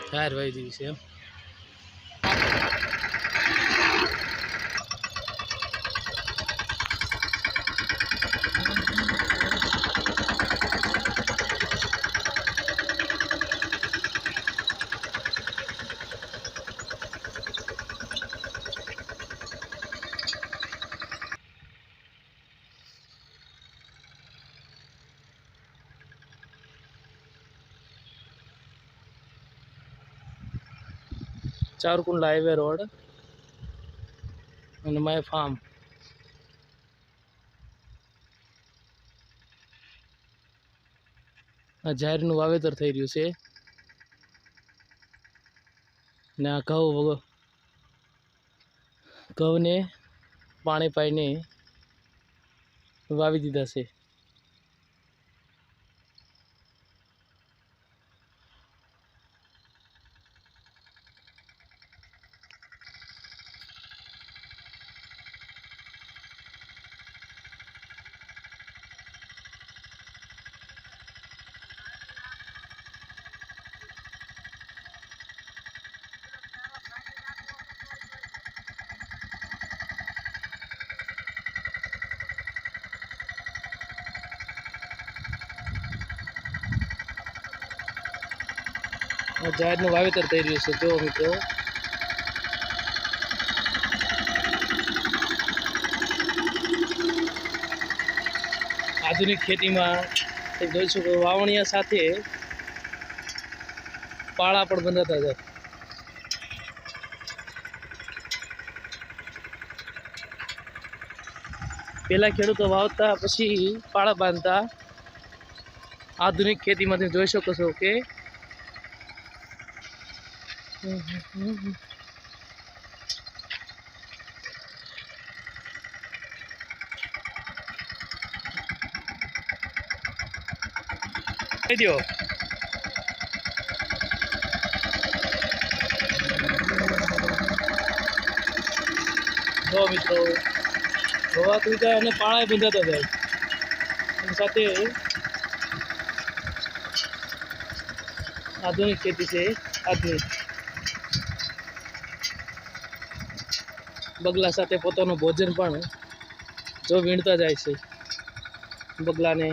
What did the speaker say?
ઠાર વાઈ દીધી છે એમ. चारकुंडला हाईवे रोड અને માય ફાર્મ. આ જાહેરનું વાવેતર થઈ રહ્યું છે ને આ ઘઉંને પાણી પાઈને વાવી દીધા છે. જાહેરનું વાવેતર થઈ રહ્યું છે. જો મિત્રો આધુનિક ખેતીમાં જોઈ શકો વાવણિયા સાથે પાળા પણ બંધાતા જાય. પહેલા ખેડૂતો વાવતા પછી પાળા બાંધતા. આધુનિક ખેતીમાંથી જોઈ શકો છો કે દો જો મિત્રો ધોવાતું જાય અને પાળા બંધાતા જાય. એની સાથે આધુનિક ખેતી છે. આધુનિક બગલા સાથે પોતાનું ભોજન પણ જો વીણતા જાય છે. બગલાને